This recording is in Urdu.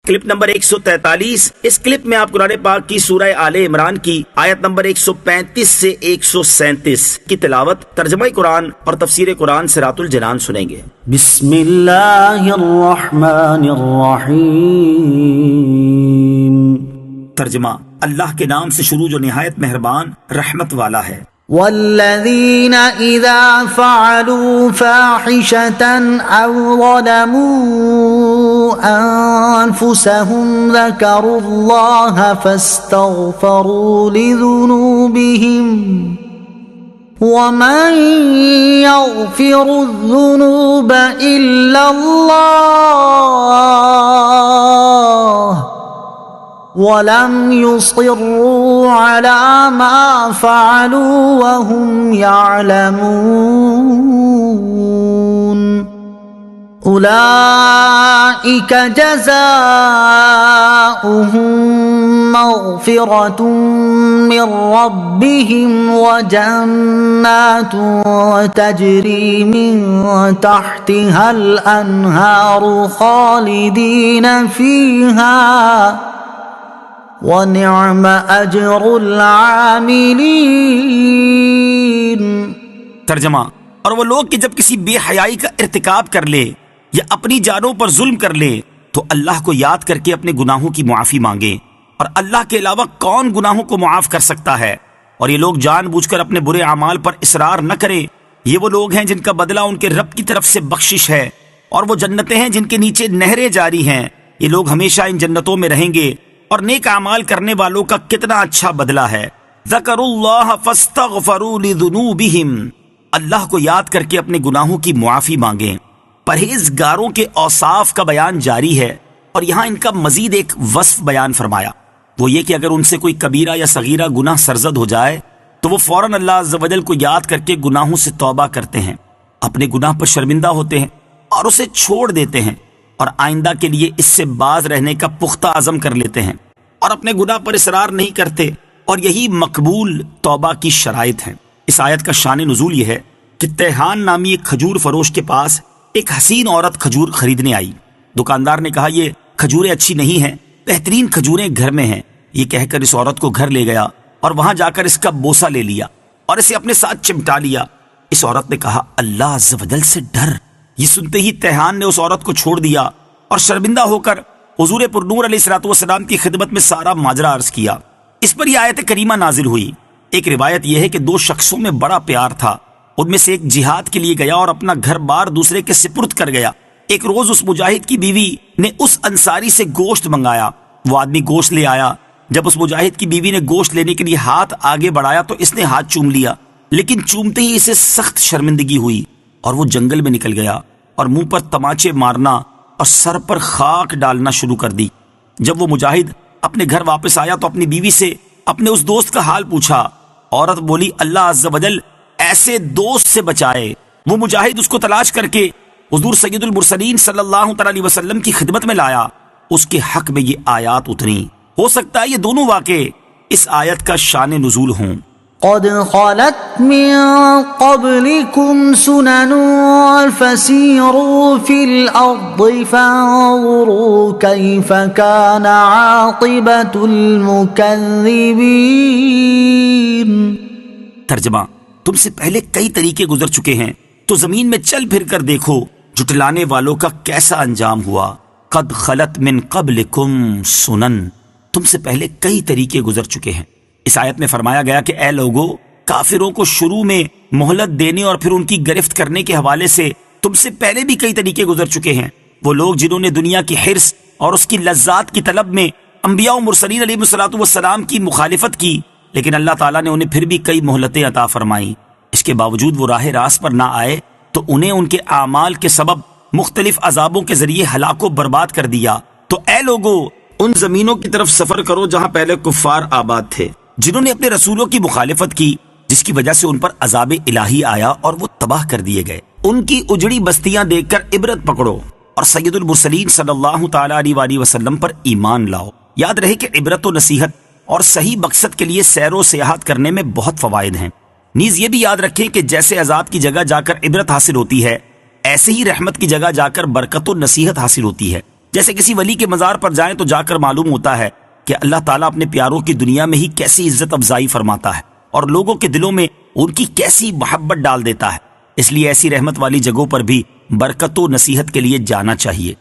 Clip number 143۔ اس کلپ میں آپ قرآن پاک کی سورہ آل عمران کی آیت نمبر 135 سے 137 کی تلاوت، ترجمہ قرآن اور تفسیر قرآن صراط الجنان سنیں گے۔ بسم اللہ الرحمن الرحیم۔ ترجمہ، اللہ کے نام سے شروع جو نہایت مہربان رحمت والا ہے۔ والذین اذا فعلوا فاحشة او ظلموا انفسهم ذکروا اللہ فاستغفروا لذنوبهم ومن يغفر الذنوب الا اللہ وَلَمْ يُصِرُّوا عَلَى مَا فَعَلُوا وَهُمْ يَعْلَمُونَ أُولَئِكَ جَزَاؤُهُمْ مَغْفِرَةٌ مِّن رَّبِّهِمْ وَجَنَّاتٌ تَجْرِي مِن تَحْتِهَا الْأَنْهَارُ خَالِدِينَ فِيهَا وَنِعْمَ أَجْرُ الْعَامِلِينَ۔ ترجمہ، اور وہ لوگ کہ جب کسی بے حیائی کا ارتکاب کر لے یا اپنی جانوں پر ظلم کر لے تو اللہ کو یاد کر کے اپنے گناہوں کی معافی مانگے، اور اللہ کے علاوہ کون گناہوں کو معاف کر سکتا ہے، اور یہ لوگ جان بوجھ کر اپنے برے اعمال پر اصرار نہ کریں، یہ وہ لوگ ہیں جن کا بدلہ ان کے رب کی طرف سے بخشش ہے، اور وہ جنتیں ہیں جن کے نیچے نہریں جاری ہیں، یہ لوگ ہمیشہ ان جنتوں میں رہیں گے، اور نیک اعمال کرنے والوں کا کتنا اچھا بدلہ ہے۔ ذکروا اللہ فاستغفروا لذنوبہم، اللہ کو یاد کر کے اپنے گناہوں کی معافی مانگیں۔ پرہیزگاروں کے اوصاف کا بیان جاری ہے، اور یہاں ان کا مزید ایک وصف بیان فرمایا، وہ یہ کہ اگر ان سے کوئی کبیرہ یا صغیرہ گناہ سرزد ہو جائے تو وہ فوراً اللہ عز و جل کو یاد کر کے گناہوں سے توبہ کرتے ہیں، اپنے گناہ پر شرمندہ ہوتے ہیں اور اسے چھوڑ دیتے ہیں، اور آئندہ کے لیے اس سے باز رہنے کا پختہ عزم کر لیتے ہیں، اور اپنے گناہ پر اصرار نہیں کرتے، اور یہی مقبول توبہ کی شرائط ہیں۔ اس آیت کا شان نزول یہ ہے کہ تیہان نامی ایک کھجور فروش کے پاس ایک حسین عورت کھجور خریدنے آئی۔ دکاندار نے کہا یہ کھجوریں اچھی نہیں ہیں، بہترین کھجوریں گھر میں ہیں۔ یہ کہہ کر اس عورت کو گھر لے گیا اور وہاں جا کر اس کا بوسہ لے لیا اور اسے اپنے ساتھ چمٹا لیا۔ اس عورت نے کہا اللہ عز و جل سے ڈر۔ یہ سنتے ہی تیہان نے اس عورت کو چھوڑ دیا اور شرمندہ ہو کر حضور پر نور علیہ السلام کی خدمت میں سارا ماجرا عرض کیا۔ اس پر یہ آیت کریمہ نازل ہوئی۔ ایک روایت یہ ہے کہ دو شخصوں میں بڑا پیار تھا، ان میں سے ایک جہاد کے لیے گیا اور اپنا گھر بار دوسرے کے سپرد کر گیا۔ ایک روز اس مجاہد کی بیوی نے اس انصاری سے گوشت منگایا، وہ آدمی گوشت لے آیا۔ جب اس مجاہد کی بیوی نے گوشت لینے کے لیے ہاتھ آگے بڑھایا تو اس نے ہاتھ چوم لیا، لیکن چومتے ہی اسے سخت شرمندگی ہوئی اور وہ جنگل میں نکل گیا اور منہ پر تماچے مارنا اور سر پر خاک ڈالنا شروع کر دی۔ جب وہ مجاہد اپنے گھر واپس آیا تو اپنی بیوی سے اپنے اس دوست کا حال پوچھا۔ عورت بولی اللہ عز و جل ایسے دوست سے بچائے۔ وہ مجاہد اس کو تلاش کر کے حضور سید المرسلین صلی اللہ علیہ وسلم کی خدمت میں لایا، اس کے حق میں یہ آیات اتری۔ ہو سکتا ہے یہ دونوں واقعے اس آیت کا شان نزول ہوں۔ قد خلت من قبلكم سنن فسيروا في الأرض فانظروا كيف كان عاقبة المكذبين۔ ترجمہ، تم سے پہلے کئی طریقے گزر چکے ہیں تو زمین میں چل پھر کر دیکھو جھٹلانے والوں کا کیسا انجام ہوا۔ قد خلت من قبلكم سنن، تم سے پہلے کئی طریقے گزر چکے ہیں۔ اس آیت میں فرمایا گیا کہ اے لوگو، کافروں کو شروع میں مہلت دینے اور پھر ان کی گرفت کرنے کے حوالے سے تم سے پہلے بھی کئی طریقے گزر چکے ہیں۔ وہ لوگ جنہوں نے دنیا کی حرص اور اس کی لذات کی طلب میں انبیاء و مرسلین علیہ السلام کی مخالفت کی، لیکن اللہ تعالیٰ نے انہیں پھر بھی کئی مہلتیں عطا فرمائیں۔ اس کے باوجود وہ راہ راست پر نہ آئے تو انہیں ان کے اعمال کے سبب مختلف عذابوں کے ذریعے ہلاک و برباد کر دیا۔ تو اے لوگو، ان زمینوں کی طرف سفر کرو جہاں پہلے کفار آباد تھے، جنہوں نے اپنے رسولوں کی مخالفت کی، جس کی وجہ سے ان پر عذاب الہی آیا اور وہ تباہ کر دیے گئے۔ ان کی اجڑی بستیاں دیکھ کر عبرت پکڑو اور سید المرسلین صلی اللہ تعالی علیہ وسلم پر ایمان لاؤ۔ یاد رہے کہ عبرت و نصیحت اور صحیح مقصد کے لیے سیر و سیاحت کرنے میں بہت فوائد ہیں۔ نیز یہ بھی یاد رکھیں کہ جیسے عذاب کی جگہ جا کر عبرت حاصل ہوتی ہے، ایسے ہی رحمت کی جگہ جا کر برکت و نصیحت حاصل ہوتی ہے۔ جیسے کسی ولی کے مزار پر جائیں تو جا کر معلوم ہوتا ہے کہ اللہ تعالیٰ اپنے پیاروں کی دنیا میں ہی کیسی عزت افزائی فرماتا ہے اور لوگوں کے دلوں میں ان کی کیسی محبت ڈال دیتا ہے۔ اس لیے ایسی رحمت والی جگہوں پر بھی برکت و نصیحت کے لیے جانا چاہیے۔